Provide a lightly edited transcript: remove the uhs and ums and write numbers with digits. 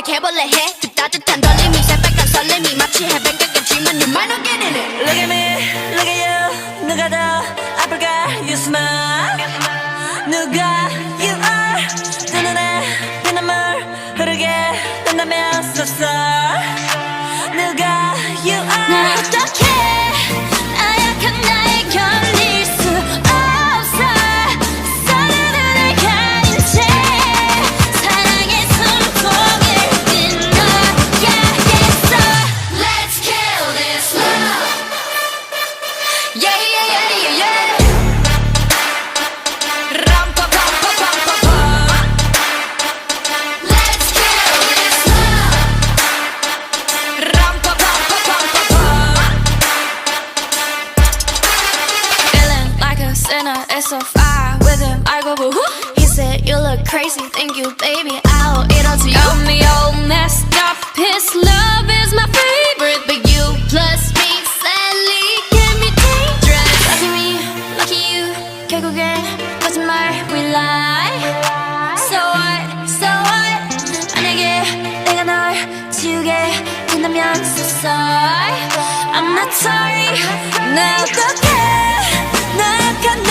해볼래 해 그 따뜻한 떨림이 새빨간 설렘이 마치 해변가에 쥐면 You might not get in it. Look at me, look at you. 누가 더 아플까? You smile. 누가 you are. 두 눈에 피눈물 흐르게 된다면 so sorry. 누가 you are. 나 어떡해 나약한 나에 걸릴 수 없어 서로를 가린 채 사랑의 손목을 끊어야겠어. Let's kill this love. Yeah yeah yeah yeah yeah. 람파파파파파파. Let's kill this love. 람파파파파파파. Feeling like a sinner, it's so far with him. I go boo hoo. He said you look crazy, thank you, baby. I'll eat all to you. Got me all messed up. His love is my favorite, but you plus me sadly can be dangerous. Lucky me, lucky you. 결국엔 거짓말 we lie. So what, so what? 만약에 내가 널 지우게 된다면 so sorry. I'm not sorry. 나 어떡해 나약한 나